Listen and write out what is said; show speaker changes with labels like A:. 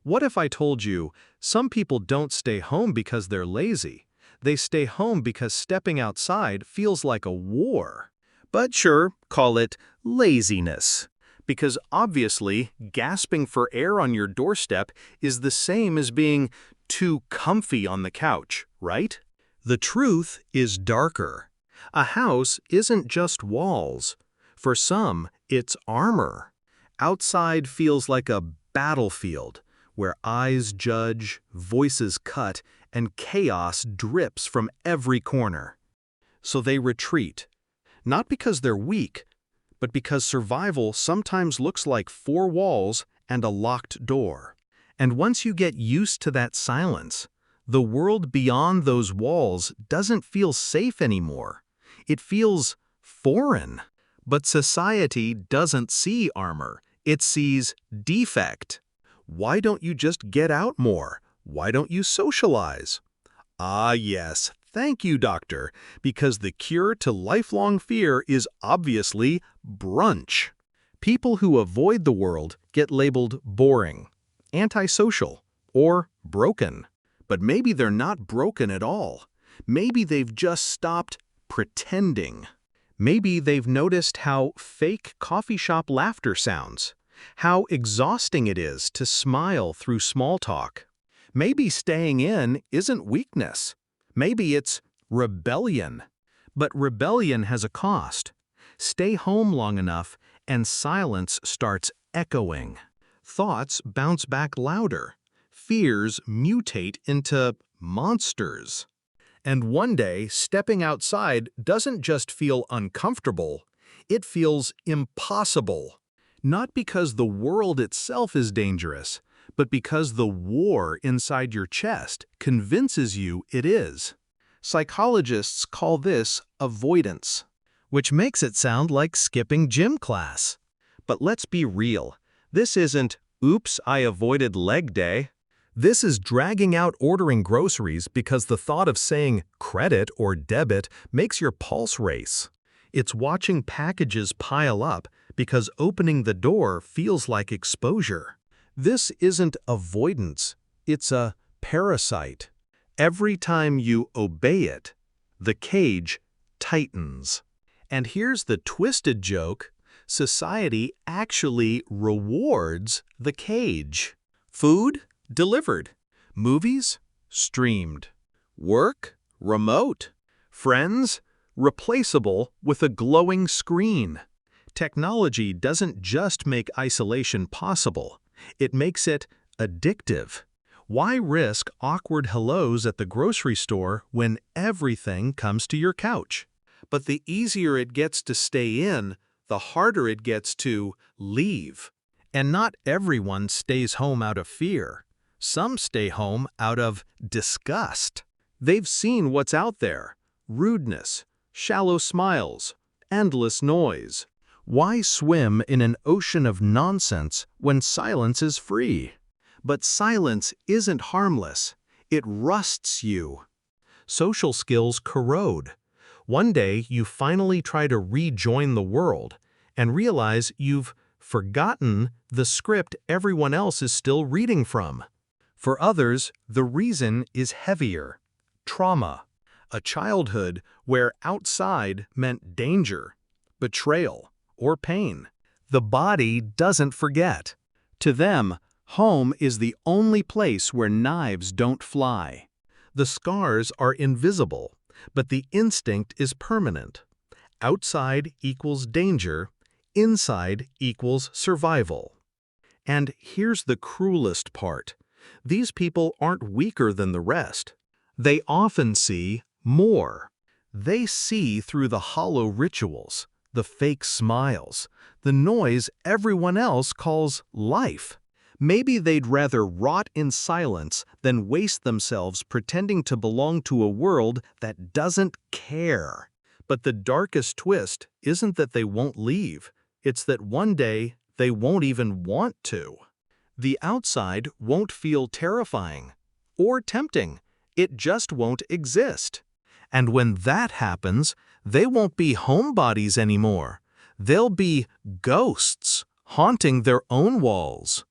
A: What if I told you some people don't stay home because they're lazy? They stay home because stepping outside feels like a war. But sure, call it laziness. Because obviously, gasping for air on your doorstep is the same as being too comfy on the couch, right? The truth is darker. A house isn't just walls. For some, it's armor. Outside feels like a battlefield, where eyes judge, voices cut, and chaos drips from every corner. So they retreat, not because they're weak, but because survival sometimes looks like four walls and a locked door. And once you get used to that silence, the world beyond those walls doesn't feel safe anymore. It feels foreign. But society doesn't see armor. It sees defect. Why don't you just get out more? Why don't you socialize? Ah, yes, thank you, doctor, because the cure to lifelong fear is obviously brunch. People who avoid the world get labeled boring, antisocial, or broken. But maybe they're not broken at all. Maybe they've just stopped pretending. Maybe they've noticed how fake coffee shop laughter sounds, how exhausting it is to smile through small talk. Maybe staying in isn't weakness. Maybe it's rebellion. But rebellion has a cost. Stay home long enough and silence starts echoing. Thoughts bounce back louder. Fears mutate into monsters. And one day, stepping outside doesn't just feel uncomfortable, it feels impossible. Not because the world itself is dangerous, but because the war inside your chest convinces you it is. Psychologists call this avoidance, which makes it sound like skipping gym class. But let's be real, this isn't, "Oops, I avoided leg day." This is dragging out ordering groceries because the thought of saying credit or debit makes your pulse race. It's watching packages pile up because opening the door feels like exposure. This isn't avoidance, it's a parasite. Every time you obey it, the cage tightens. And here's the twisted joke: society actually rewards the cage. Food? Delivered. Movies? Streamed. Work? Remote. Friends? Replaceable with a glowing screen. Technology doesn't just make isolation possible, it makes it addictive. Why risk awkward hellos at the grocery store when everything comes to your couch? But the easier it gets to stay in, the harder it gets to leave. And not everyone stays home out of fear. Some stay home out of disgust. They've seen what's out there: rudeness, shallow smiles, endless noise. Why swim in an ocean of nonsense when silence is free? But silence isn't harmless. It rusts you. Social skills corrode. One day you finally try to rejoin the world and realize you've forgotten the script everyone else is still reading from. For others, the reason is heavier: trauma. A childhood where outside meant danger, betrayal, or pain. The body doesn't forget. To them, home is the only place where knives don't fly. The scars are invisible, but the instinct is permanent. Outside equals danger, inside equals survival. And here's the cruelest part. These people aren't weaker than the rest. They often see more. They see through the hollow rituals, the fake smiles, the noise everyone else calls life. Maybe they'd rather rot in silence than waste themselves pretending to belong to a world that doesn't care. But the darkest twist isn't that they won't leave. It's that one day they won't even want to. The outside won't feel terrifying or tempting. It just won't exist. And when that happens, they won't be homebodies anymore. They'll be ghosts haunting their own walls.